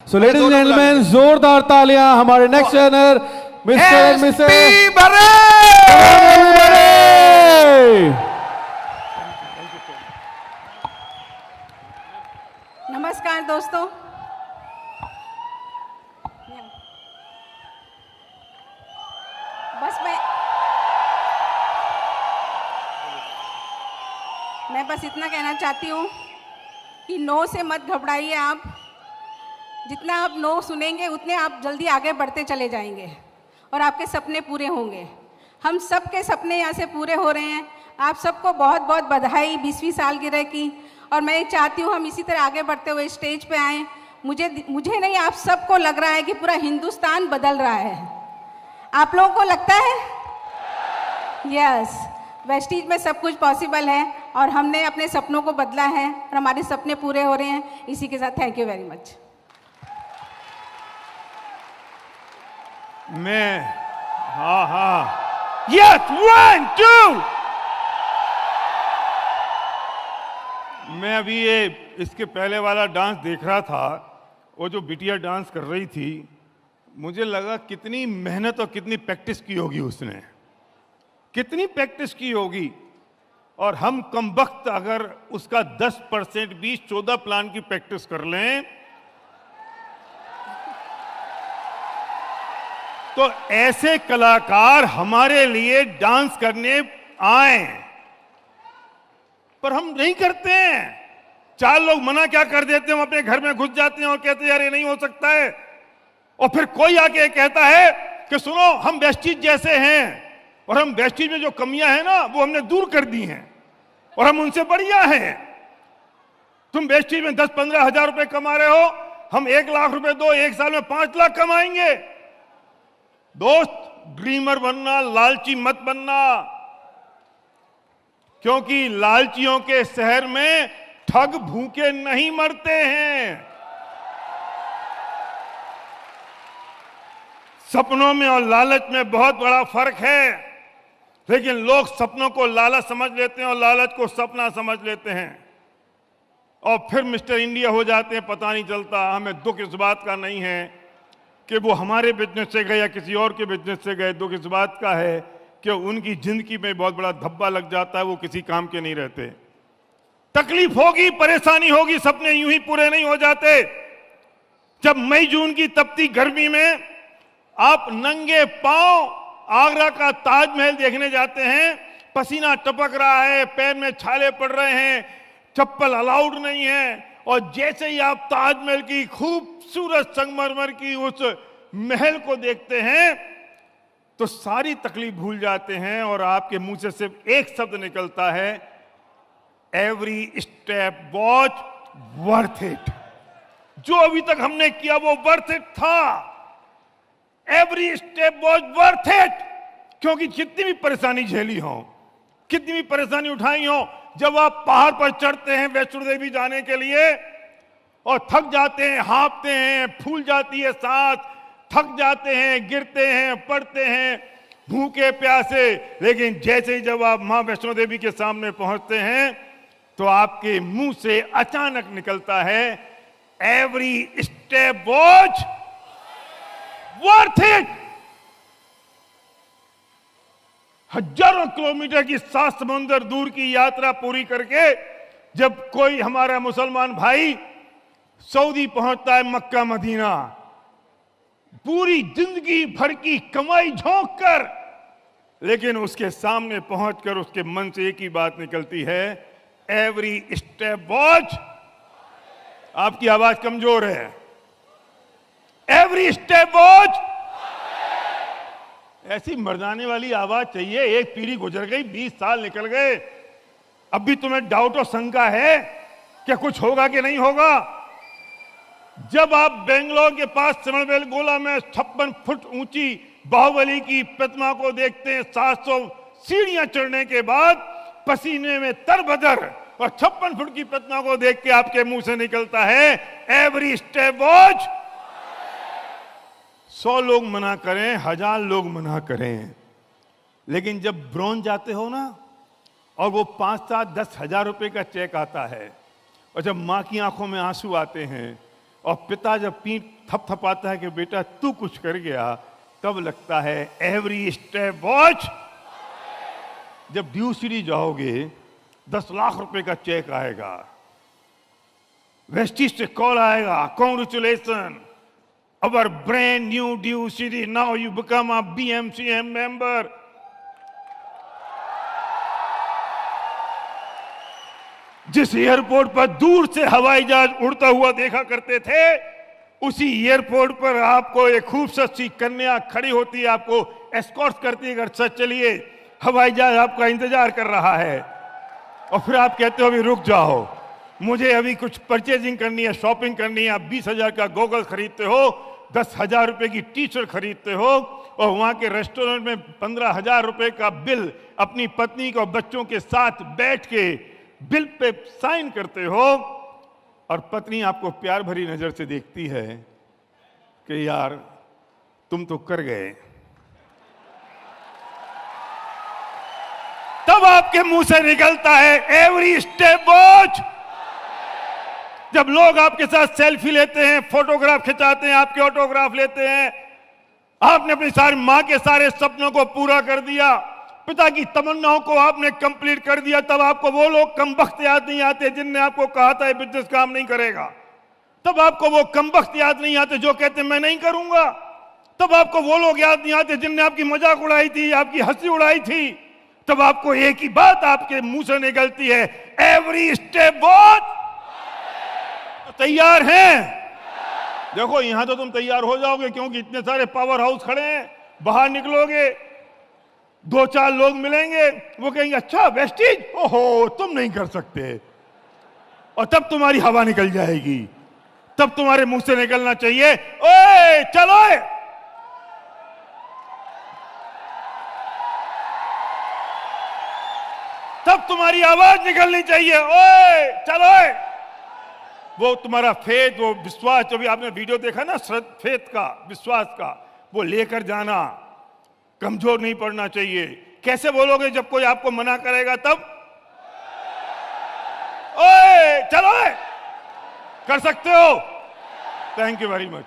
So ladies and gentleman, जोरदार तालियां हमारे next runner mister and Mrs बरे। नमस्कार दोस्तों, बस मैं बस इतना कहना चाहती हूँ कि नो से मत घबराइए। आप जितना आप नो सुनेंगे उतने आप जल्दी आगे बढ़ते चले जाएंगे और आपके सपने पूरे होंगे। हम सब के सपने यहाँ से पूरे हो रहे हैं। आप सबको बहुत बहुत बधाई 20वीं सालगिरह की। और मैं चाहती हूँ हम इसी तरह आगे बढ़ते हुए स्टेज पे आएँ। मुझे नहीं, आप सबको लग रहा है कि पूरा हिंदुस्तान बदल रहा है। आप लोगों को लगता है? यस, वेस्टीज में सब कुछ पॉसिबल है और हमने अपने सपनों को बदला है और हमारे सपने पूरे हो रहे हैं। इसी के साथ थैंक यू वेरी मच। मैं हाँ यस 1 2 मैं अभी ये इसके पहले वाला डांस देख रहा था। वो जो बिटिया डांस कर रही थी, मुझे लगा कितनी मेहनत और कितनी प्रैक्टिस की होगी उसने, कितनी प्रैक्टिस की होगी। और हम कमबख्त अगर उसका 10% भी 14 प्लान की प्रैक्टिस कर लें तो ऐसे कलाकार हमारे लिए डांस करने आए, पर हम नहीं करते हैं। 4 लोग मना क्या कर देते हैं, हम अपने घर में घुस जाते हैं और कहते हैं यार ये नहीं हो सकता है। और फिर कोई आके कहता है कि सुनो हम वेस्टीज जैसे हैं, और हम वेस्टीज में जो कमियां हैं ना वो हमने दूर कर दी हैं और हम उनसे बढ़िया हैं। तुम वेस्टीज में 10-15 हजार रुपए कमा रहे हो, हम 1 लाख रुपए दो, 1 साल में 5 लाख कमाएंगे। दोस्त, ड्रीमर बनना, लालची मत बनना, क्योंकि लालचियों के शहर में ठग भूखे नहीं मरते हैं। सपनों में और लालच में बहुत बड़ा फर्क है, लेकिन लोग सपनों को लालच समझ लेते हैं और लालच को सपना समझ लेते हैं और फिर मिस्टर इंडिया हो जाते हैं, पता नहीं चलता। हमें दुख इस बात का नहीं है कि वो हमारे बिजनेस से गए या किसी और के बिजनेस से गए। दुख इस बात का है कि उनकी जिंदगी में बहुत बड़ा धब्बा लग जाता है, वो किसी काम के नहीं रहते। तकलीफ होगी, परेशानी होगी, सपने यूं ही पूरे नहीं हो जाते। जब मई जून की तपती गर्मी में आप नंगे पांव आगरा का ताजमहल देखने जाते हैं, पसीना टपक रहा है, पैर में छाले पड़ रहे हैं, चप्पल अलाउड नहीं है, और जैसे ही आप ताजमहल की खूबसूरत संगमरमर की उस महल को देखते हैं तो सारी तकलीफ भूल जाते हैं और आपके मुंह से सिर्फ एक शब्द निकलता है, every step was worth it. जो अभी तक हमने किया वो वर्थ इट था। Every step was worth it, क्योंकि जितनी भी परेशानी झेली हो, कितनी भी परेशानी उठाई हो, जब आप पहाड़ पर चढ़ते हैं वैष्णो देवी जाने के लिए और थक जाते हैं, हांफते हैं, फूल जाती है सांस, थक जाते हैं, गिरते हैं, पड़ते हैं, भूखे प्यासे, लेकिन जैसे ही जब आप मां वैष्णो देवी के सामने पहुंचते हैं तो आपके मुंह से अचानक निकलता है, every step was worth it. हजारों किलोमीटर की 7 समुंदर दूर की यात्रा पूरी करके जब कोई हमारा मुसलमान भाई सऊदी पहुंचता है, मक्का मदीना, पूरी जिंदगी भर की कमाई झोंक कर, लेकिन उसके सामने पहुंचकर उसके मन से एक ही बात निकलती है, एवरी स्टेप वॉज। आपकी आवाज कमजोर है। Every step was. ऐसी मर्दाने वाली आवाज चाहिए। एक पीढ़ी गुजर गई, 20 साल निकल गए, अब भी तुम्हें डाउट और शंका है कि कुछ होगा कि नहीं होगा। जब आप बेंगलोर के पास सिमरबेल गोला में 56 फुट ऊंची बाहुबली की प्रतिमा को देखते हैं, 700 सीढ़ियां चढ़ने के बाद पसीने में तरबदर, और 56 फुट की प्रतिमा को देख के आपके मुंह से निकलता है, एवरी स्टेप वॉज। 100 लोग मना करें, 1000 लोग मना करें, लेकिन जब ब्रॉन्ज जाते हो ना और वो 5, 7, 10 हजार रुपए का चेक आता है, और जब मां की आंखों में आंसू आते हैं और पिता जब पीठ थपथपाता है कि बेटा तू कुछ कर गया, तब लगता है एवरी स्टेप वॉच। जब ड्यू सिटी जाओगे 10 लाख रुपए का चेक आएगा, वेस्टिज से कॉल आएगा, congratulation our brand new due city, now you become a BMCM member. जिस एयरपोर्ट पर दूर से हवाई जहाज उड़ता हुआ देखा करते थे, उसी एयरपोर्ट पर आपको एक खूबसूरत सी कन्या खड़ी होती है, आपको एस्कॉर्ट करती है, अगर सच चलिए हवाई जहाज आपका इंतजार कर रहा है। और फिर आप कहते हो अभी रुक जाओ, मुझे अभी कुछ परचेजिंग करनी है, शॉपिंग करनी है। आप 20,000 का गॉगल खरीदते हो, 10,000 रुपए की टी शर्ट खरीदते हो, और वहां के रेस्टोरेंट में 15,000 रुपए का बिल अपनी पत्नी को बच्चों के साथ बैठ के बिल पे साइन करते हो। और पत्नी आपको प्यार भरी नजर से देखती है कि यार तुम तो कर गए। तब आपके मुंह से निकलता है एवरी स्टेप वॉच। जब लोग आपके साथ सेल्फी लेते हैं, फोटोग्राफ खिंचाते हैं, आपके ऑटोग्राफ लेते हैं, आपने अपनी सारी मां के सारे सपनों को पूरा कर दिया, पिता की तमन्नाओं को आपने कंप्लीट कर दिया, तब आपको वो लोग कमबख्त याद नहीं आते जिनने आपको कहा था ये बिजनेस काम नहीं करेगा। तब आपको वो कमबख्त याद नहीं आते जो कहते मैं नहीं करूंगा। तब आपको वो लोग याद नहीं आते जिनने आपकी मजाक उड़ाई थी, आपकी हंसी उड़ाई थी। तब आपको एक ही बात आपके मुंह से निकलती है एवरी स्टेप वॉच। तैयार हैं? देखो यहां तो तुम तैयार हो जाओगे, क्योंकि इतने सारे पावर हाउस खड़े हैं। बाहर निकलोगे, 2-4 लोग मिलेंगे, वो कहेंगे अच्छा वेस्टिज, ओहो तुम नहीं कर सकते, और तब तुम्हारी हवा निकल जाएगी। तब तुम्हारे मुंह से निकलना चाहिए ओए चलो। तब तुम्हारी आवाज निकलनी चाहिए ओए चलो। वो तुम्हारा फेथ, वो विश्वास, जो भी आपने वीडियो देखा ना फेथ का, विश्वास का, वो लेकर जाना। कमजोर नहीं पड़ना चाहिए। कैसे बोलोगे जब कोई आपको मना करेगा? तब ओए चलो, कर सकते हो। Thank you very much.